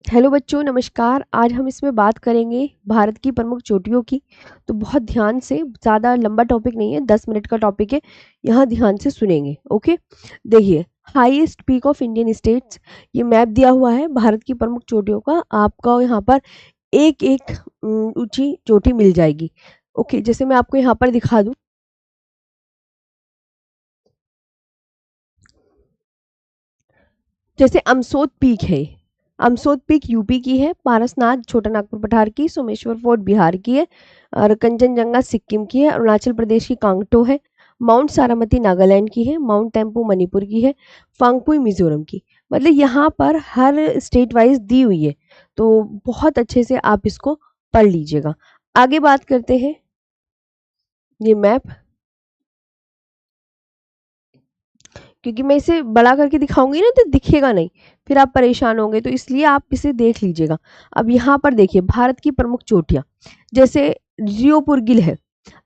Hello बच्चों, नमस्कार। आज हम इसमें बात करेंगे भारत की प्रमुख चोटियों की। तो बहुत ध्यान से, ज़्यादा लंबा टॉपिक नहीं है, 10 मिनट का टॉपिक है। यहाँ ध्यान से सुनेंगे। ओके, देखिए, highest peak of Indian states, ये मैप दिया हुआ है भारत की प्रमुख चोटियों का। आपको यहाँ पर एक एक ऊंची चोटी मिल जाएगी। ओके, जैसे मैं आपको यहाँ पर दिखा दूँ। जैसे अमसोद पीक है, अमसोद पीक यूपी की है, पारसनाथ छोटा नागपुर पठार की, सोमेश्वर फोर्ट बिहार की है, और कंचनजंगा सिक्किम की है, अरुणाचल प्रदेश की कांगटो है, माउंट सारामती नागालैंड की है, माउंट टेम्पू मणिपुर की है, फांगपुई मिजोरम की। मतलब यहाँ पर हर स्टेट वाइज दी हुई है, तो बहुत अच्छे से आप इसको पढ़ लीजिएगा। आगे बात करते हैं। ये मैप, क्योंकि मैं इसे बड़ा करके दिखाऊंगी ना तो दिखेगा नहीं, फिर आप परेशान होंगे, तो इसलिए आप इसे देख लीजिएगा। अब यहाँ पर देखिए भारत की प्रमुख चोटियाँ, जैसे रियोपुरगिल है,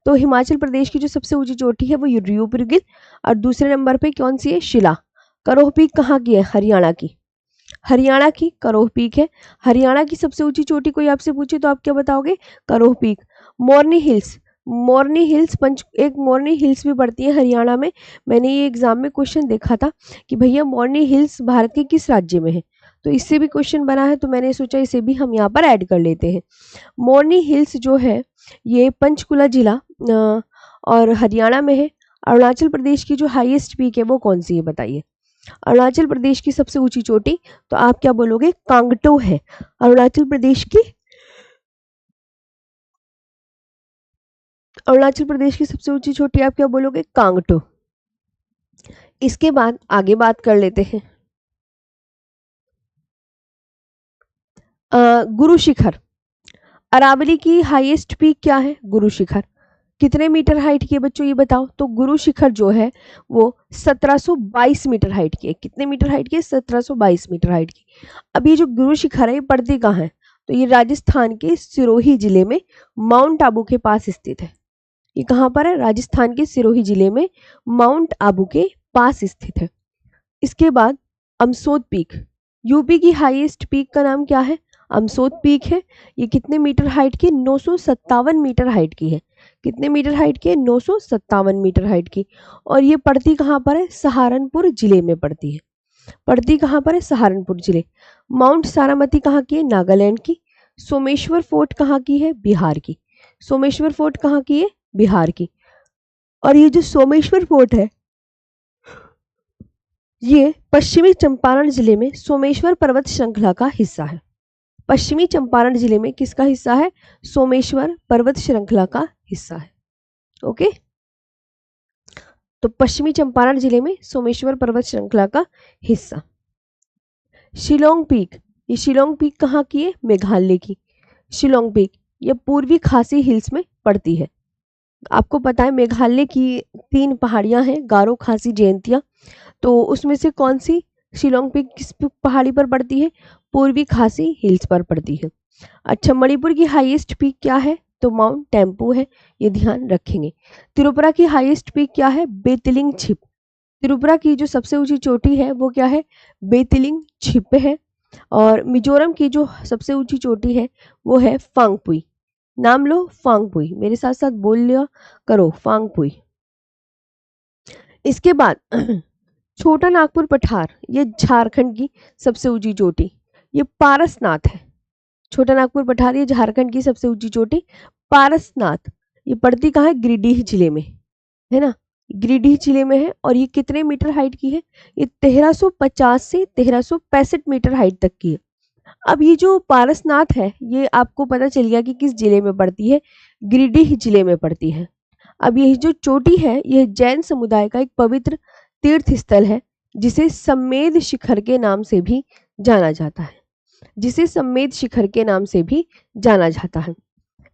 तो हिमाचल प्रदेश की जो सबसे ऊंची चोटी है वो रियोपुरगिल। और दूसरे नंबर पे कौन सी है? शिला। करोह पीक कहाँ की है? हरियाणा की। हरियाणा की करोह पीक है। हरियाणा की सबसे ऊंची चोटी कोई आपसे पूछे तो आप क्या बताओगे? करोह पीक। मोरनी हिल्स, मोरनी हिल्स एक मोरनी हिल्स भी पड़ती है हरियाणा में। मैंने ये एग्जाम में क्वेश्चन देखा था कि भैया मोरनी हिल्स भारत के किस राज्य में है, तो इससे भी क्वेश्चन बना है, तो मैंने सोचा इसे भी हम यहाँ पर ऐड कर लेते हैं। मोरनी हिल्स जो है ये पंचकुला जिला और हरियाणा में है। अरुणाचल प्रदेश की जो हाईएस्ट पीक है वो कौन सी है बताइए? अरुणाचल प्रदेश की सबसे ऊंची चोटी, तो आप क्या बोलोगे? कांगटो है अरुणाचल प्रदेश की। अरुणाचल प्रदेश की सबसे ऊंची चोटी आप क्या बोलोगे? कांगटो। इसके बाद आगे बात कर लेते हैं। गुरु शिखर, अरावली की हाईएस्ट पीक क्या है? गुरु शिखर। कितने मीटर हाइट की है बच्चों, ये बताओ? तो गुरु शिखर जो है वो 1722 मीटर हाइट की है। कितने मीटर हाइट की है? 1722 मीटर हाइट की। अब ये जो गुरु शिखर है ये पड़ती कहाँ है? तो ये राजस्थान के सिरोही जिले में माउंट आबू के पास स्थित है। ये कहाँ पर है? राजस्थान के सिरोही जिले में माउंट आबू के पास स्थित है। इसके बाद अमसोद पीक, यूपी की हाईएस्ट पीक का नाम क्या है? अमसोद पीक है। ये कितने मीटर हाइट की? 957 मीटर हाइट की है। कितने मीटर हाइट की है? 957 मीटर हाइट की। और ये पड़ती कहाँ पर है? सहारनपुर जिले में पड़ती है। पड़ती कहाँ पर है? सहारनपुर जिले। माउंट सारामती कहाँ की है? नागालैंड की। सोमेश्वर फोर्ट कहाँ की है? बिहार की। सोमेश्वर फोर्ट कहाँ की है? बिहार की। और ये जो सोमेश्वर फोर्ट है ये पश्चिमी चंपारण जिले में सोमेश्वर पर्वत श्रृंखला का हिस्सा है। पश्चिमी चंपारण जिले में किसका हिस्सा है? सोमेश्वर पर्वत श्रृंखला का हिस्सा है। ओके, तो पश्चिमी चंपारण जिले में सोमेश्वर पर्वत श्रृंखला का हिस्सा। शिलोंग पीक, ये शिलोंग पीक कहाँ की है? मेघालय की। शिलोंग पीक ये पूर्वी खासी हिल्स में पड़ती है। आपको पता है मेघालय की 3 पहाड़ियां हैं, गारो, खासी, जयंतिया। तो उसमें से कौन सी शिलोंग पीक किस पहाड़ी पर पड़ती है? पूर्वी खासी हिल्स पर पड़ती है। अच्छा, मणिपुर की हाईएस्ट पीक क्या है? तो माउंट टेम्पू है, ये ध्यान रखेंगे। त्रिपुरा की हाईएस्ट पीक क्या है? बेतलिंग छिप। त्रिपुरा की जो सबसे ऊंची चोटी है वो क्या है? बेतलिंग छिप है। और मिजोरम की जो सबसे ऊंची चोटी है वो है फांगपुई। नाम लो, फांगपुई, मेरे साथ साथ बोल लिया करो, फांगपुई। इसके बाद छोटा नागपुर पठार, ये झारखंड की सबसे ऊंची चोटी, ये पारसनाथ है। छोटा नागपुर पठार ये झारखंड की सबसे ऊंची चोटी पारसनाथ। ये पड़ती कहाँ है? गिरिडीह जिले में, है ना? गिरिडीह जिले में है। और ये कितने मीटर हाइट की है? ये 1350 से 1365 मीटर हाइट तक की है। अब ये जो पारसनाथ है ये आपको पता चल गया कि किस जिले में पड़ती है? गिरिडीह जिले में पड़ती है। अब ये जो चोटी है यह जैन समुदाय का एक पवित्र तीर्थ स्थल है, जिसे सम्मेद शिखर के नाम से भी जाना जाता है। जिसे सम्मेद शिखर के नाम से भी जाना जाता है।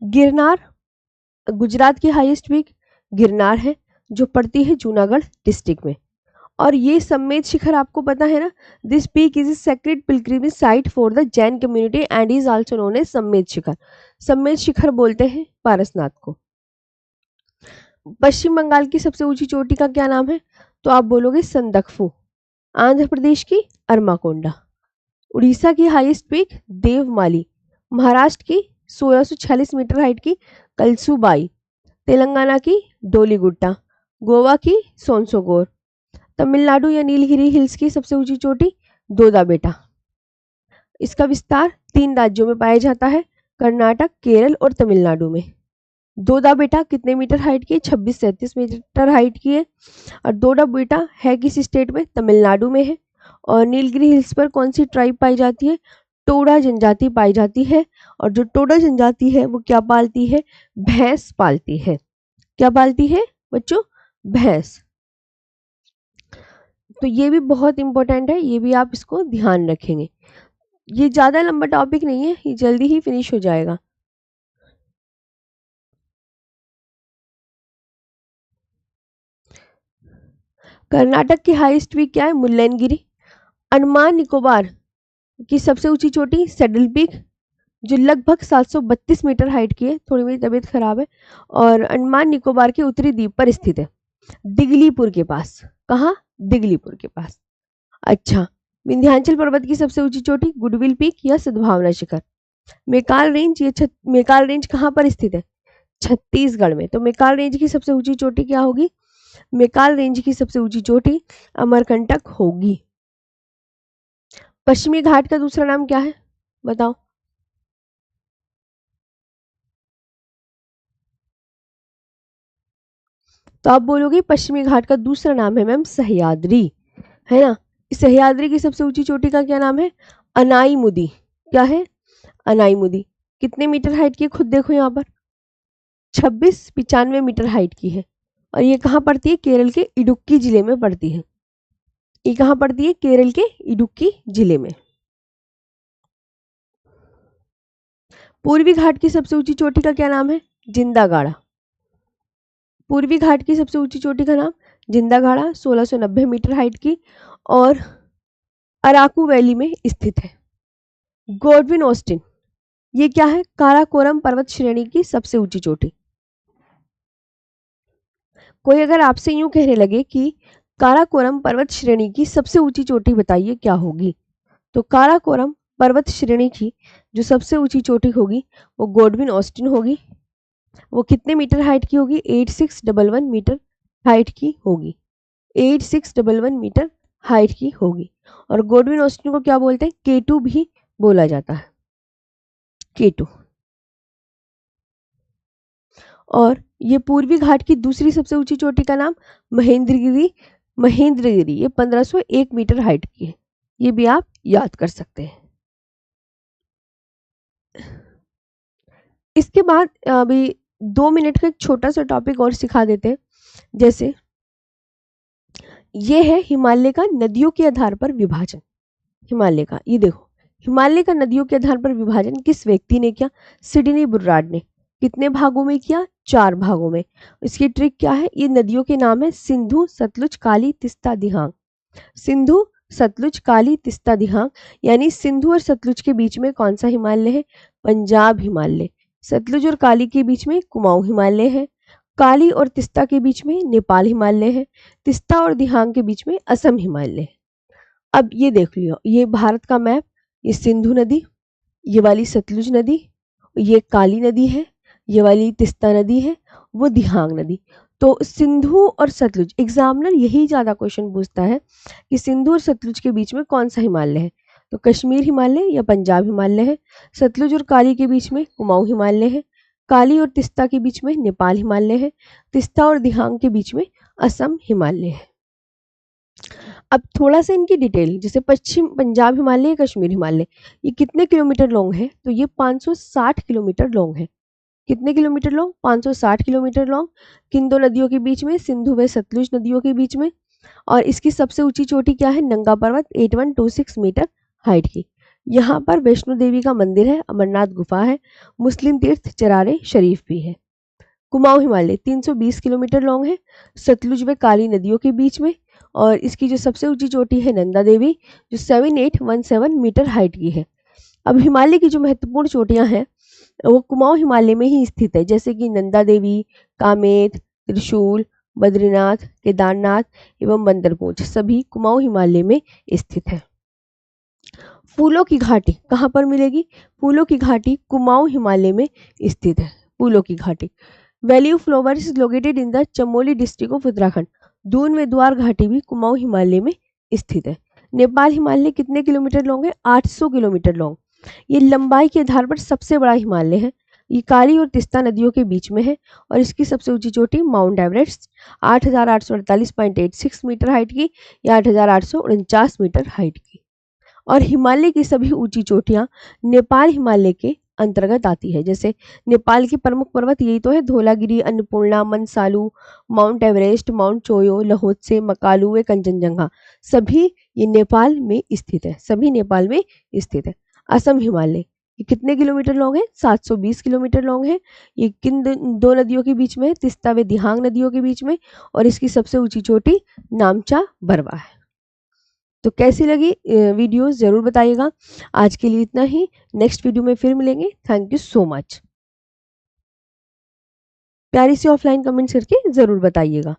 गिरनार, गुजरात की हाईएस्ट पीक गिरनार है, जो पड़ती है जूनागढ़ डिस्ट्रिक्ट में। और ये सम्मेद शिखर आपको पता है ना? This peak is a sacred pilgrimage site for the Jain community and is also known as Sammed Shikhar. Sammed Shikhar बोलते हैं पारसनाथ को। पश्चिम बंगाल की सबसे ऊंची चोटी का क्या नाम है? तो आप बोलोगे संदकफू। आंध्र प्रदेश की अरमाकोंडा। उड़ीसा की हाईएस्ट पीक देवमाली। महाराष्ट्र की 1646 मीटर हाइट की कलसूबाई। तेलंगाना की डोलीगुट्टा। गोवा की सोनसोगोर। तमिलनाडु या नीलगिरी हिल्स की सबसे ऊंची चोटी दोदा बेटा। इसका विस्तार 3 राज्यों में पाया जाता है, कर्नाटक, केरल और तमिलनाडु में। दोदा बेटा कितने मीटर हाइट की है? 26-37 मीटर हाइट की है। और दोदा बेटा है किस स्टेट में? तमिलनाडु में है। और नीलगिरी हिल्स पर कौन सी ट्राइब पाई जाती है? टोडा जनजाति पाई जाती है। और जो टोडा जनजाति है वो क्या पालती है? भैंस पालती है। क्या पालती है बच्चों? भैंस। तो ये भी बहुत इंपॉर्टेंट है, ये भी आप इसको ध्यान रखेंगे। ये ज्यादा लंबा टॉपिक नहीं है, ये जल्दी ही फिनिश हो जाएगा। कर्नाटक की हाईएस्ट पीक क्या है? मुल्लनगिरी। अंडमान निकोबार की सबसे ऊंची चोटी सैडल पीक, जो लगभग 732 मीटर हाइट की है। थोड़ी मेरी तबीयत खराब है। और अंडमान निकोबार के उत्तरी द्वीप पर स्थित है, दिगलीपुर के पास। कहाँ? दिगलीपुर के पास। अच्छा, विंध्याचल पर्वत की सबसे ऊंची चोटी गुडविल पीक या सद्भावना शिखर। मेकाल रेंज, ये मेकाल रेंज कहाँ पर स्थित है? छत्तीसगढ़ में। तो मेकाल रेंज की सबसे ऊंची चोटी क्या होगी? मेकाल रेंज की सबसे ऊंची चोटी अमरकंटक होगी। पश्चिमी घाट का दूसरा नाम क्या है? बताओ। तो आप बोलोगे पश्चिमी घाट का दूसरा नाम है मैम सह्याद्री, है ना। सह्याद्री की सबसे ऊंची चोटी का क्या नाम है? अनाईमुदी। क्या है? अनाईमुदी। कितने मीटर हाइट की है? खुद देखो यहाँ पर 2695 मीटर हाइट की है। और ये कहाँ पड़ती है? केरल के इडुक्की जिले में पड़ती है। ये कहाँ पड़ती है? केरल के इडुक्की जिले में। पूर्वी घाट की सबसे ऊंची चोटी का क्या नाम है? जिंदागाड़ा। पूर्वी घाट की सबसे ऊंची चोटी का नाम जिंदागाड़ा, 1690 मीटर हाइट की और अराकू वैली में स्थित है। गॉडविन ऑस्टिन, ये क्या है? काराकोरम पर्वत श्रेणी की सबसे ऊंची चोटी। कोई अगर आपसे यूं कहने लगे कि काराकोरम पर्वत श्रेणी की सबसे ऊंची चोटी बताइए, क्या होगी? तो काराकोरम पर्वत श्रेणी की जो सबसे ऊंची चोटी होगी वो गॉडविन ऑस्टिन होगी। वो कितने मीटर हाइट की होगी? 8611 मीटर हाइट की होगी। 8611 मीटर हाइट की होगी। और गॉडविन ऑस्टिन को क्या बोलते हैं? K2 भी बोला जाता है, K2। और ये पूर्वी घाट की दूसरी सबसे ऊंची चोटी का नाम महेंद्रगिरी। महेंद्रगिरी ये 1501 मीटर हाइट की है, ये भी आप याद कर सकते हैं। इसके बाद अभी 2 मिनट का एक छोटा सा टॉपिक और सिखा देते हैं। जैसे ये है हिमालय का नदियों के आधार पर विभाजन। हिमालय का, ये देखो, हिमालय का नदियों के आधार पर विभाजन किस व्यक्ति ने किया? सिडनी बुर्राड ने। कितने भागों में किया? 4 भागों में। इसकी ट्रिक क्या है? ये नदियों के नाम है सिंधु, सतलुज, काली, तिस्ता, दिहांग। सिंधु, सतलुज, काली, तिस्ता, दिहांग। यानी सिंधु और सतलुज के बीच में कौन सा हिमालय है? पंजाब हिमालय। सतलुज और काली के बीच में कुमाऊं हिमालय है। काली और तिस्ता के बीच में नेपाल हिमालय है। तिस्ता और दिहांग के बीच में असम हिमालय है। अब ये देख लियो, ये भारत का मैप, ये सिंधु नदी, ये वाली सतलुज नदी, ये काली नदी है, ये वाली तिस्ता नदी है, वो दिहांग नदी। तो सिंधु और सतलुज, एग्जामिनर यही ज्यादा क्वेश्चन पूछता है कि सिंधु और सतलुज के बीच में कौन सा हिमालय है? तो कश्मीर हिमालय या पंजाब हिमालय है। सतलुज और काली के बीच में कुमाऊं हिमालय है। काली और तिस्ता के बीच में नेपाल हिमालय है। तिस्ता और दिहांग के बीच में असम हिमालय है। अब थोड़ा सा इनकी डिटेल, जैसे पश्चिम पंजाब हिमालय, कश्मीर हिमालय, ये कितने किलोमीटर लॉन्ग है? तो ये 560 किलोमीटर लॉन्ग है। कितने किलोमीटर लॉन्ग? 560 kilometre long. किन दो नदियों के बीच में? सिंधु व सतलुज नदियों के बीच में। और इसकी सबसे ऊंची चोटी क्या है? नंगा पर्वत, 8126 मीटर हाइट की। यहाँ पर वैष्णो देवी का मंदिर है, अमरनाथ गुफा है, मुस्लिम तीर्थ चरारे शरीफ भी है। कुमाऊं हिमालय 320 किलोमीटर लॉन्ग है, सतलुज व काली नदियों के बीच में। और इसकी जो सबसे ऊंची चोटी है नंदा देवी, जो 7817 मीटर हाइट की है। अब हिमालय की जो महत्वपूर्ण चोटियां हैं वो कुमाऊं हिमालय में ही स्थित है, जैसे कि नंदा देवी, कामेत, त्रिशूल, बद्रीनाथ, केदारनाथ एवं बंदरपूंछ सभी कुमाऊं हिमालय में स्थित है। फूलों की घाटी कहाँ पर मिलेगी? फूलों की घाटी कुमाऊं हिमालय में स्थित है। फूलों की घाटी valley of flowers is located in the Chamoli district of Uttarakhand. Doon में द्वार घाटी भी कुमाऊं हिमालय में स्थित है। नेपाल हिमालय कितने किलोमीटर लॉन्ग है? 800 किलोमीटर लॉन्ग। ये लंबाई के आधार पर सबसे बड़ा हिमालय है। ये काली और तिस्ता नदियों के बीच में है और इसकी सबसे ऊंची चोटी माउंट एवरेस्ट 8,848.86 मीटर हाइट की या 8,849 मीटर हाइट की। और हिमालय की सभी ऊंची चोटियां नेपाल हिमालय के अंतर्गत आती है। जैसे नेपाल के प्रमुख पर्वत यही तो है, Dhaulagiri, Annapurna, Manaslu, Mount Everest, Mount Cho Oyu, Lhotse, Makalu व कंचनजंगा सभी ये नेपाल में स्थित है। सभी नेपाल में स्थित है। असम हिमालय ये कितने किलोमीटर लॉन्ग है? 720 किलोमीटर लॉन्ग है। ये किन दो नदियों के बीच में है? तिस्ता व दिहांग नदियों के बीच में। और इसकी सबसे ऊंची चोटी नामचा बरवा है। तो कैसी लगी वीडियोस ज़रूर बताइएगा। आज के लिए इतना ही, नेक्स्ट वीडियो में फिर मिलेंगे। Thank you so much. प्यारी सी ऑफलाइन कमेंट्स करके ज़रूर बताइएगा।